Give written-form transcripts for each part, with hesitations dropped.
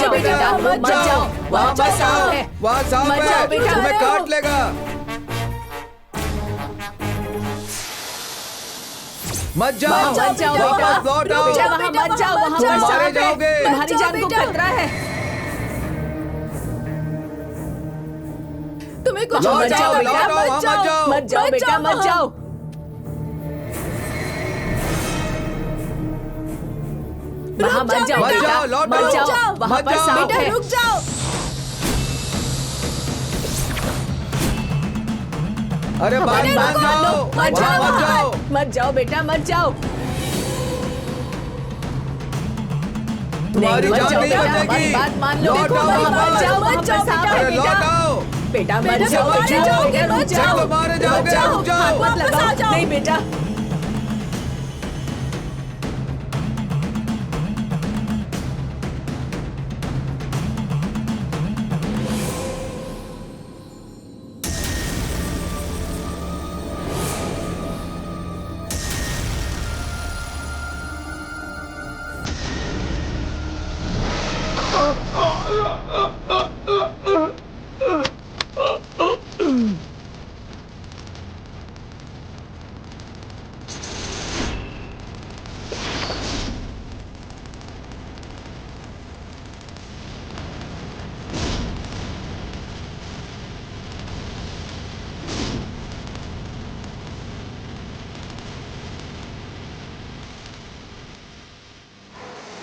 जाओ बेटा, मत जाओ, वहाँ पर सांप है। वहाँ सांप मत जाओ है, बेटा। तुम्हें काट लेगा। मत जाओ, मत जाओ बेटा, वापस लौट आओ। बेटा वहाँ मत जाओ, वहाँ पर तुम मारे सांप है, जाओगे। तुम्हारी जान को खतरा है। तुम्हें कुछ लौट मत जाओ, जाओ लौट बेटा, आओ, वहाँ मत जाओ। मत जाओ बेटा, मत जाओ। वहाँ मत जाओ मत बेटा, जाओ, लौट मत आओ। जाओ, वहाँ मत पर जाओ। सांप बेटा है। रुक जाओ। अरे बात अरे मान जाओ, मत वहाँ जाओ, मत जाओ। मत जाओ बेटा, मत जाओ। तुम्हारी मत जान जाओ नहीं बेटा, बचेगी। हमारी बात मान लो। लौट आओ, वहाँ मत जाओ, वहाँ मत पर जाओ सांप बेटा। है अरे लौट बेटा। आओ। बेटा मत बेटा, जाओ, मारे जाओगे, बेटा, मत रुक जाओ। मारे जाओगे, मत जाओ, रुक जाओ। हाथ मत वापस लगाओ। आ जाओ। नहीं बेटा।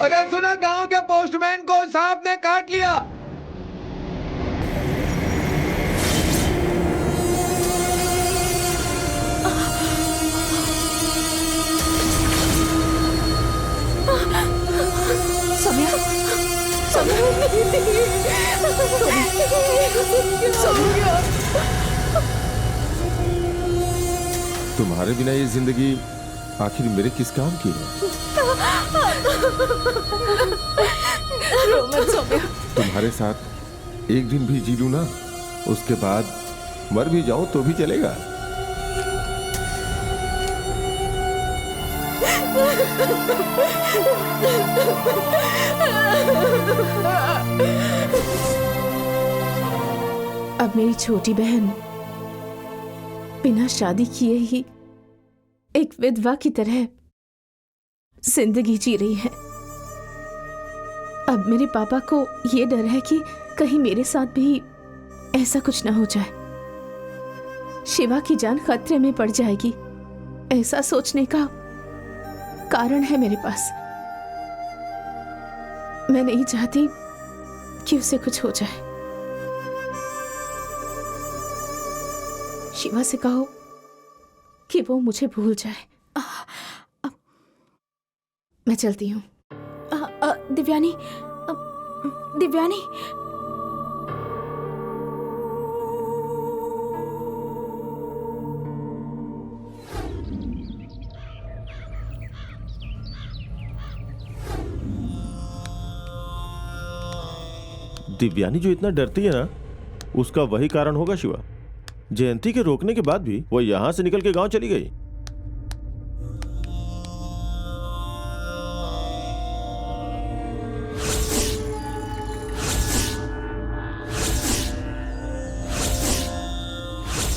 अरे सुना, गांव के पोस्टमैन को सांप ने काट लिया। समय तुम्हारे बिना ये जिंदगी आखिर मेरे किस काम की है? तुम्हारे साथ एक दिन भी जी लूं ना, उसके बाद मर भी जाऊं तो भी चलेगा। अब मेरी छोटी बहन बिना शादी किए ही एक विधवा की तरह जिंदगी जी रही है। अब मेरे पापा को ये डर है कि कहीं मेरे साथ भी ऐसा कुछ ना हो जाए, शिवा की जान खतरे में पड़ जाएगी। ऐसा सोचने का कारण है मेरे पास। मैं नहीं चाहती कि उसे कुछ हो जाए। शिवा से कहो कि वो मुझे भूल जाए। मैं चलती हूँ। दिव्यानी, दिव्यानी, दिव्यानी जो इतना डरती है ना, उसका वही कारण होगा शिवा। जयंती के रोकने के बाद भी वो यहां से निकल के गांव चली गई।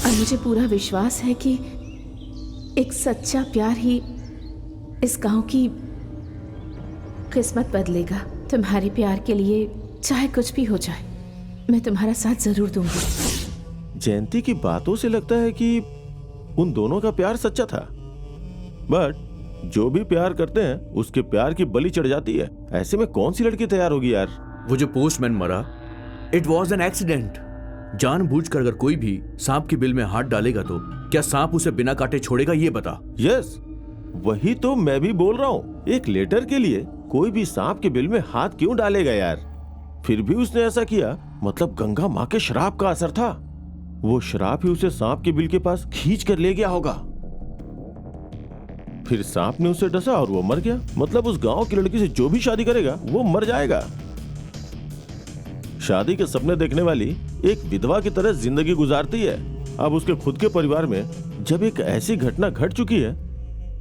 और मुझे पूरा विश्वास है कि एक सच्चा प्यार ही इस गांव की किस्मत बदलेगा। तुम्हारे प्यार के लिए चाहे कुछ भी हो जाए, मैं तुम्हारा साथ जरूर दूंगी। जयंती की बातों से लगता है कि उन दोनों का प्यार सच्चा था, बट जो भी प्यार करते हैं उसके प्यार की बलि चढ़ जाती है। ऐसे में कौन सी लड़की तैयार होगी यार? वो जो पोस्टमैन मरा, इट वॉज एन एक्सीडेंट। जानबूझकर अगर कोई भी सांप की बिल में हाथ डालेगा तो क्या सांप उसे बिना काटे छोड़ेगा, ये बता। यस, वही तो मैं भी बोल रहा हूँ। एक लेटर के लिए कोई भी सांप के बिल में हाथ क्यों डालेगा यार? फिर भी उसने ऐसा किया, मतलब गंगा माँ के श्राप का असर था। वो श्राप ही उसे सांप के बिल के पास खींच कर ले गया होगा। फिर सांप ने उसे डसा और वो मर गया। मतलब उस गांव की लड़की से जो भी शादी करेगा वो मर जाएगा। शादी के सपने देखने वाली एक विधवा की तरह जिंदगी गुजारती है। अब उसके खुद के परिवार में जब एक ऐसी घटना घट चुकी है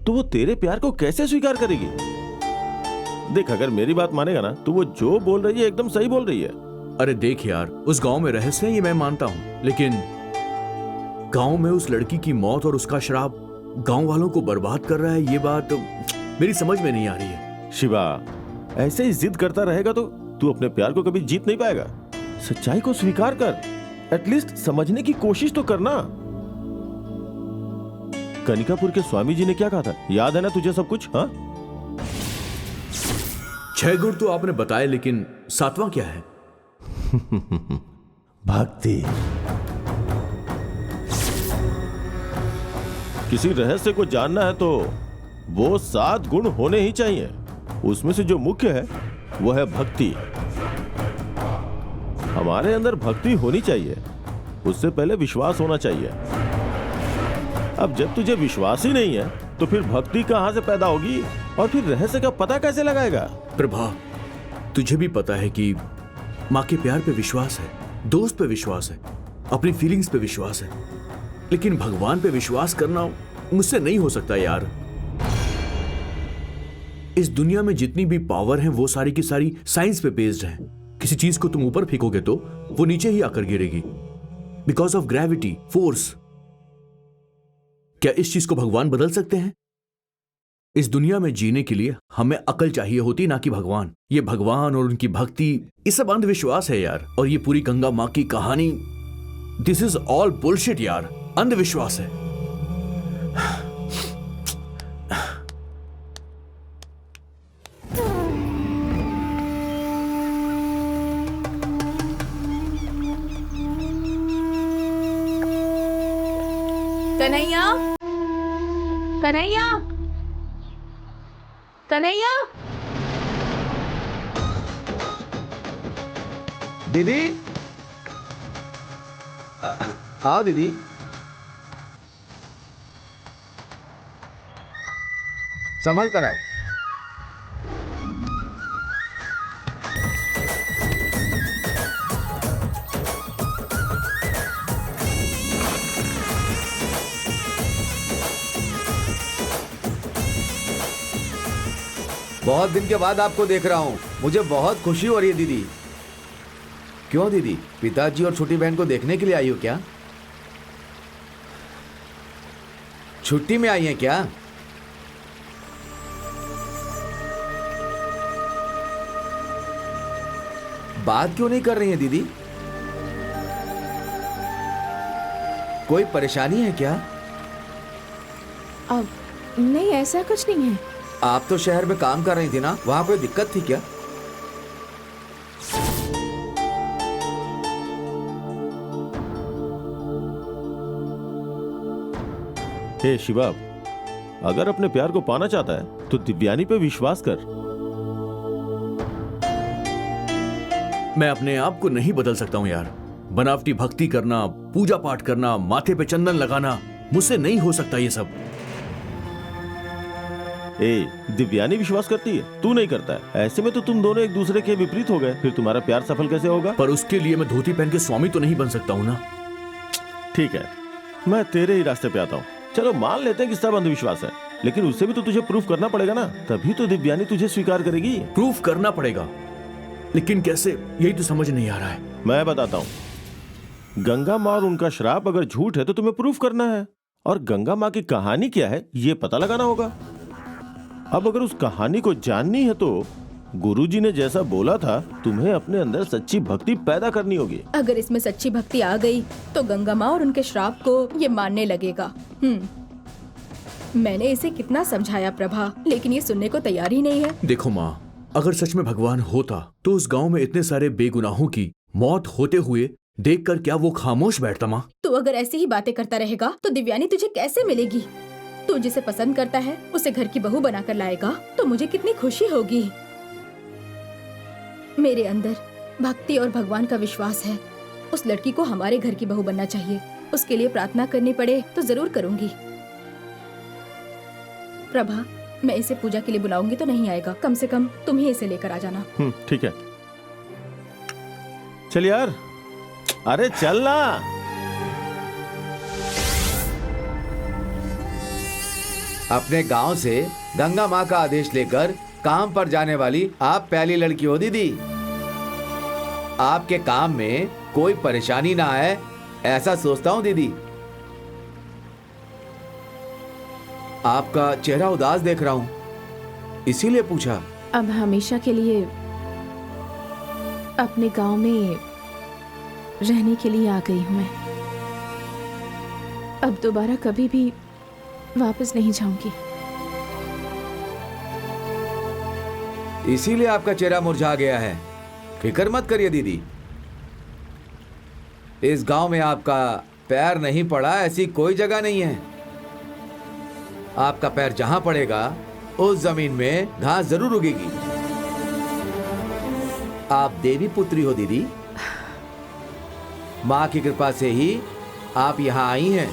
तो वो तेरे प्यार को कैसे स्वीकार करेगी? देख, अगर मेरी बात मानेगा ना तो वो जो बोल रही है एकदम सही बोल रही है। अरे देख यार, उस गांव में रहस्य है ये मैं मानता हूँ, लेकिन गांव में उस लड़की की मौत और उसका श्राप गांव वालों को बर्बाद कर रहा है, ये बात मेरी समझ में नहीं आ रही है। शिवा, ऐसे ही जिद करता रहेगा तो तू अपने प्यार को कभी जीत नहीं पाएगा। सच्चाई को स्वीकार कर, एटलीस्ट समझने की कोशिश तो करना। कनिकापुर के स्वामी जी ने क्या कहा था, याद है ना तुझे सब कुछ? हाँ, 6 गुण तो आपने बताए, लेकिन 7वां क्या है? भक्ति। किसी रहस्य को जानना है तो वो 7 गुण होने ही चाहिए। उसमें से जो मुख्य है वो है भक्ति। हमारे अंदर भक्ति होनी चाहिए, उससे पहले विश्वास होना चाहिए। अब जब तुझे विश्वास ही नहीं है तो फिर भक्ति कहां से पैदा होगी, और फिर रहस्य का पता कैसे लगाएगा? प्रभा, तुझे भी पता है कि माँ के प्यार पे विश्वास है, दोस्त पे विश्वास है, अपनी फीलिंग्स पे विश्वास है, लेकिन भगवान पे विश्वास करना मुझसे नहीं हो सकता यार। इस दुनिया में जितनी भी पावर है वो सारी की सारी साइंस पे बेस्ड है। किसी चीज को तुम ऊपर फेंकोगे तो वो नीचे ही आकर गिरेगी, बिकॉज ऑफ ग्रेविटी, फोर्स। क्या इस चीज को भगवान बदल सकते हैं? इस दुनिया में जीने के लिए हमें अकल चाहिए होती, ना कि भगवान। ये भगवान और उनकी भक्ति, ये सब अंधविश्वास है यार। और ये पूरी गंगा माँ की कहानी, दिस इज ऑल बुलशिट यार, अंधविश्वास है। कन्हैया, कन्हैया, कन्हैया। दीदी, आओ दीदी। संभल कर आओ। बहुत दिन के बाद आपको देख रहा हूँ, मुझे बहुत खुशी हो रही है दीदी। क्यों दीदी, पिताजी और छोटी बहन को देखने के लिए आई हो क्या? छुट्टी में आई हैं क्या? बात क्यों नहीं कर रही हैं दीदी? कोई परेशानी है क्या? अब नहीं, ऐसा कुछ नहीं है। आप तो शहर में काम कर रही थी ना, वहां कोई दिक्कत थी क्या? हे शिवा, अगर अपने प्यार को पाना चाहता है तो दिव्यानी पे विश्वास कर। मैं अपने आप को नहीं बदल सकता हूं यार। बनावटी भक्ति करना, पूजा पाठ करना, माथे पे चंदन लगाना, मुझसे नहीं हो सकता ये सब। ए, दिव्यानी विश्वास करती है, तू नहीं करता है। ऐसे में तो तुम दोनों एक दूसरे के विपरीत हो गए, फिर तुम्हारा प्यार सफल कैसे होगा? पर उसके लिए मैं धोती पहन के स्वामी तो नहीं बन सकता हूं ना। ठीक है, मैं तेरे ही रास्ते पे आता हूँ। चलो मान लेते हैं कि सब अंधविश्वास है, लेकिन उससे भी तो तुझे प्रूफ करना पड़ेगा ना, तभी तो दिव्यानी तुझे स्वीकार करेगी। प्रूफ करना पड़ेगा, लेकिन कैसे, यही तो समझ नहीं आ रहा है। मैं बताता हूँ। गंगा माँ और उनका श्राप अगर झूठ है तो तुम्हें प्रूफ करना है, और गंगा माँ की कहानी क्या है ये पता लगाना होगा। अब अगर उस कहानी को जाननी है तो गुरुजी ने जैसा बोला था, तुम्हें अपने अंदर सच्ची भक्ति पैदा करनी होगी। अगर इसमें सच्ची भक्ति आ गई तो गंगा माँ और उनके श्राप को ये मानने लगेगा। मैंने इसे कितना समझाया प्रभा, लेकिन ये सुनने को तैयार ही नहीं है। देखो माँ, अगर सच में भगवान होता तो उस गांव में इतने सारे बेगुनाहों की मौत होते हुए देखकर क्या वो खामोश बैठता माँ? तू अगर ऐसी ही बातें करता रहेगा तो दिव्यानी तुझे कैसे मिलेगी? तू जिसे पसंद करता है उसे घर की बहू बनाकर लाएगा तो मुझे कितनी खुशी होगी। मेरे अंदर भक्ति और भगवान का विश्वास है। उस लड़की को हमारे घर की बहू बनना चाहिए। उसके लिए प्रार्थना करनी पड़े तो जरूर करूंगी। प्रभा, मैं इसे पूजा के लिए बुलाऊंगी तो नहीं आएगा, कम से कम तुम ही इसे लेकर आ जाना। ठीक है, चल यार, अरे चल ना। अपने गांव से गंगा माँ का आदेश लेकर काम पर जाने वाली आप पहली लड़की हो दीदी। आपके काम में कोई परेशानी ना आए ऐसा सोचता हूँ दीदी। आपका चेहरा उदास देख रहा हूँ, इसीलिए पूछा। अब हमेशा के लिए अपने गांव में रहने के लिए आ गई हूं मैं। अब दोबारा कभी भी वापस नहीं जाऊंगी। इसीलिए आपका चेहरा मुरझा गया है। फिक्र मत करिए दीदी, इस गांव में आपका पैर नहीं पड़ा ऐसी कोई जगह नहीं है। आपका पैर जहां पड़ेगा उस जमीन में घास जरूर उगेगी। आप देवी पुत्री हो दीदी, मां की कृपा से ही आप यहां आई हैं।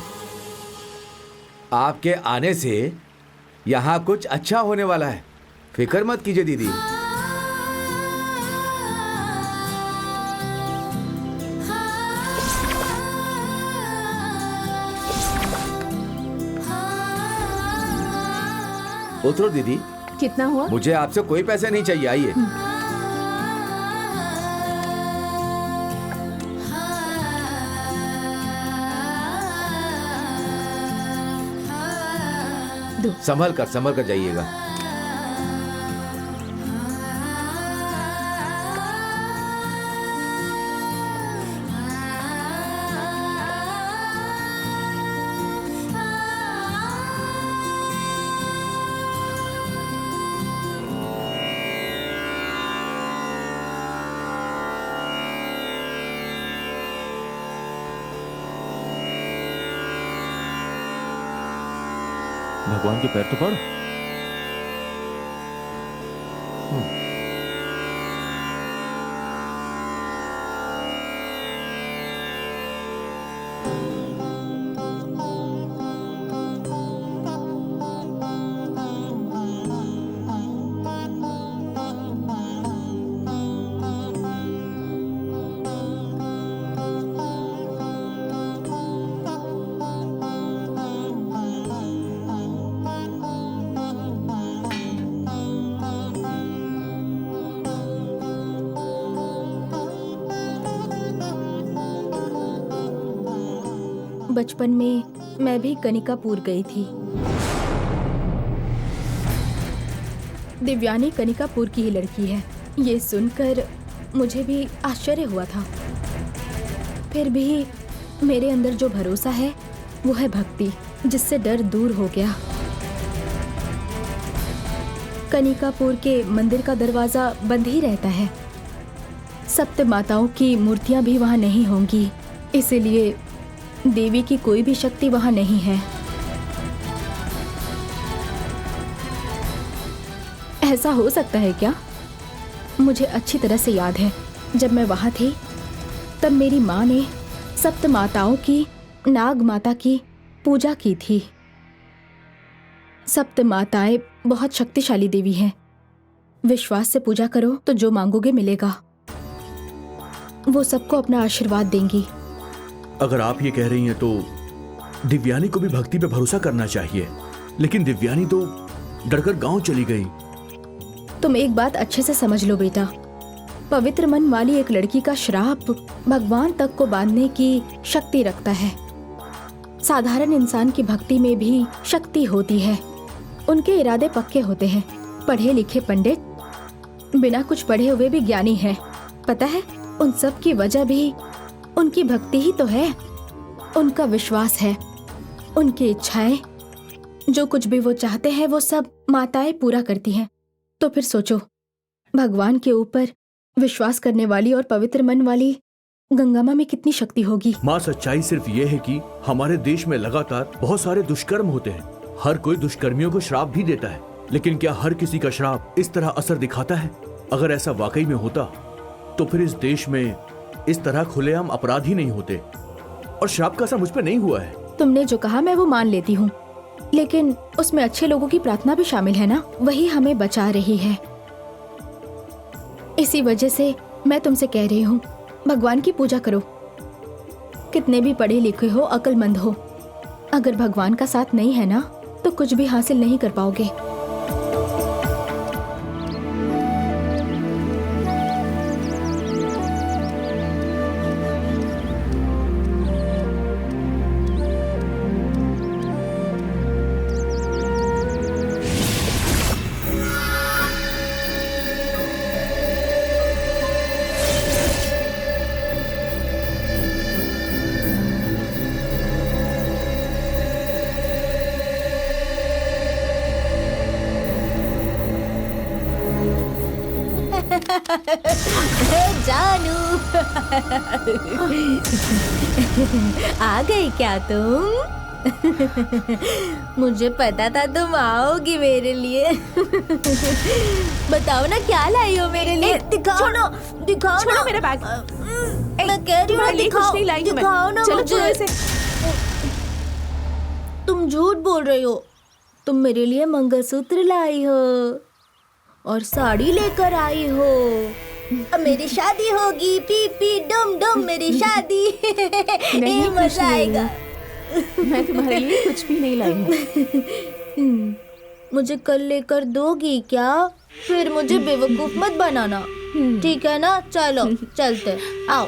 आपके आने से यहां कुछ अच्छा होने वाला है, फिक्र मत कीजिए दीदी। उतरो दीदी। कितना हुआ? मुझे आपसे कोई पैसे नहीं चाहिए, आइए। संभल कर जाइएगा। भगवान के पैर तो पड़। बचपन में मैं भी कनिकापुर गई थी। दिव्यानी कनिकापुर की ही लड़की है, ये सुनकर मुझे भी आश्चर्य हुआ था। फिर भी मेरे अंदर जो भरोसा है वो है भक्ति, जिससे डर दूर हो गया। कनिकापुर के मंदिर का दरवाजा बंद ही रहता है। सप्त माताओं की मूर्तियां भी वहां नहीं होंगी, इसीलिए देवी की कोई भी शक्ति वहां नहीं है। ऐसा हो सकता है क्या? मुझे अच्छी तरह से याद है, जब मैं वहां थी तब मेरी माँ ने सप्त माताओं की, नाग माता की पूजा की थी। सप्त माताएं बहुत शक्तिशाली देवी हैं। विश्वास से पूजा करो तो जो मांगोगे मिलेगा। वो सबको अपना आशीर्वाद देंगी। अगर आप ये कह रही हैं तो दिव्यानी को भी भक्ति पे भरोसा करना चाहिए, लेकिन दिव्यानी तो डरकर गांव चली गई। तुम एक बात अच्छे से समझ लो बेटा, पवित्र मन वाली एक लड़की का श्राप भगवान तक को बांधने की शक्ति रखता है। साधारण इंसान की भक्ति में भी शक्ति होती है। उनके इरादे पक्के होते हैं। पढ़े लिखे पंडित बिना कुछ पढ़े हुए भी ज्ञानी हैं। पता है, उन सब की वजह भी उनकी भक्ति ही तो है। उनका विश्वास है, उनकी इच्छाएं, जो कुछ भी वो चाहते हैं वो सब माताएं पूरा करती हैं। तो फिर सोचो, भगवान के ऊपर विश्वास करने वाली और पवित्र मन वाली गंगा मां में कितनी शक्ति होगी। माँ, सच्चाई सिर्फ ये है कि हमारे देश में लगातार बहुत सारे दुष्कर्म होते हैं। हर कोई दुष्कर्मियों को श्राप भी देता है, लेकिन क्या हर किसी का श्राप इस तरह असर दिखाता है? अगर ऐसा वाकई में होता तो फिर इस देश में इस तरह खुलेआम अपराध ही नहीं होते। और श्राप का असर मुझ पे नहीं हुआ है। तुमने जो कहा मैं वो मान लेती हूँ, लेकिन उसमें अच्छे लोगों की प्रार्थना भी शामिल है ना, वही हमें बचा रही है। इसी वजह से मैं तुमसे कह रही हूँ, भगवान की पूजा करो। कितने भी पढ़े लिखे हो, अक्लमंद हो, अगर भगवान का साथ नहीं है ना तो कुछ भी हासिल नहीं कर पाओगे। जानू आ गई क्या तुम? मुझे पता था तुम आओगी मेरे लिए। बताओ ना क्या लाई हो मेरे लिए? दिखाओ ना, दिखाओ छोड़ो ना। मेरा बैग। मैं कह रही हूँ तुम्हारे लिए कुछ दिखाओ, नहीं लाई हूँ मैं। दिखाओ ना चलो छोड़ो मुझे। इसे। तुम झूठ बोल रही हो। तुम मेरे लिए मंगलसूत्र लाई हो और साड़ी लेकर आई हो। अब मेरी शादी होगी, पी पी डम डम मेरी शादी। नहीं, ये कुछ मजा नहीं आएगा। मैं तुम्हारे लिए कुछ भी नहीं लाई हूँ। मुझे कल लेकर दोगी क्या? फिर मुझे बेवकूफ मत बनाना, ठीक है ना? चलो चलते, आओ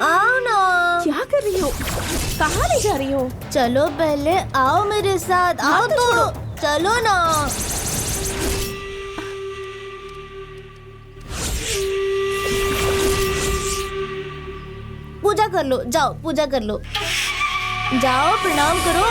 आओ ना। क्या कर रही हो? कहाँ ले जा रही हो? चलो पहले आओ मेरे साथ, आओ तो चलो ना। पूजा कर लो, जाओ पूजा कर लो, जाओ प्रणाम करो।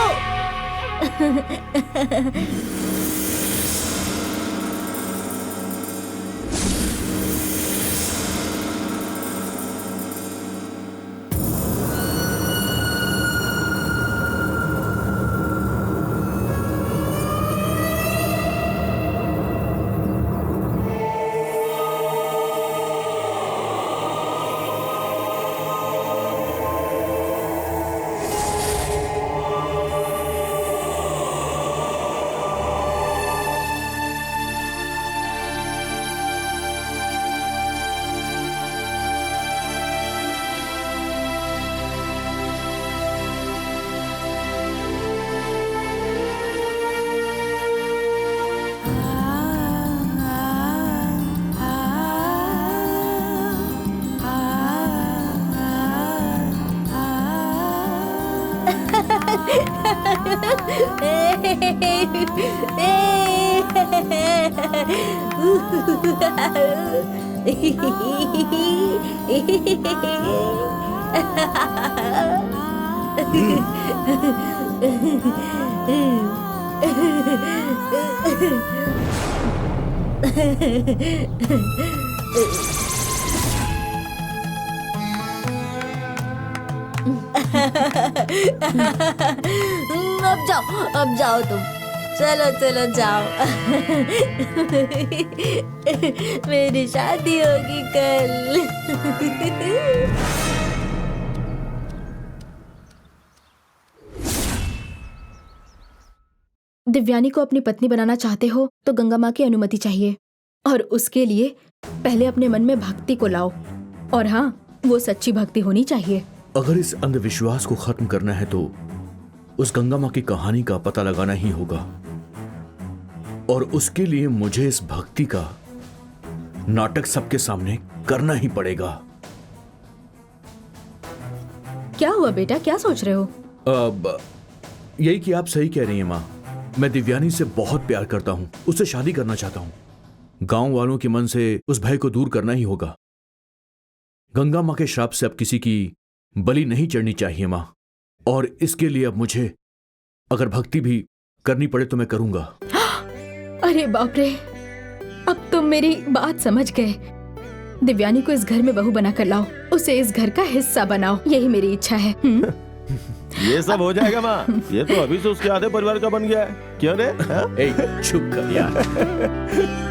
अब जाओ तुम, चलो चलो जाओ। मेरी शादी होगी कल। दिव्यानी को अपनी पत्नी बनाना चाहते हो तो गंगा माँ की अनुमति चाहिए, और उसके लिए पहले अपने मन में भक्ति को लाओ। और हाँ, वो सच्ची भक्ति होनी चाहिए। अगर इस अंधविश्वास को खत्म करना है तो उस गंगा माँ की कहानी का पता लगाना ही होगा, और उसके लिए मुझे इस भक्ति का नाटक सबके सामने करना ही पड़ेगा। क्या हुआ बेटा, क्या सोच रहे हो? अब यही कि आप सही कह रही हैं माँ। मैं दिव्यानी से बहुत प्यार करता हूँ, उससे शादी करना चाहता हूँ। गांव वालों के मन से उस भय को दूर करना ही होगा। गंगा माँ के श्राप से अब किसी की बलि नहीं चढ़नी चाहिए माँ, और इसके लिए अब मुझे अगर भक्ति भी करनी पड़े तो मैं करूंगा। अरे बाप रे, अब तुम मेरी बात समझ गए। दिव्यानी को इस घर में बहू बनाकर लाओ, उसे इस घर का हिस्सा बनाओ, यही मेरी इच्छा है। ये सब हो जाएगा माँ, ये तो अभी से उसके आधे परिवार का बन गया है। क्यों रे? हाँ? ए, चुप कर यार।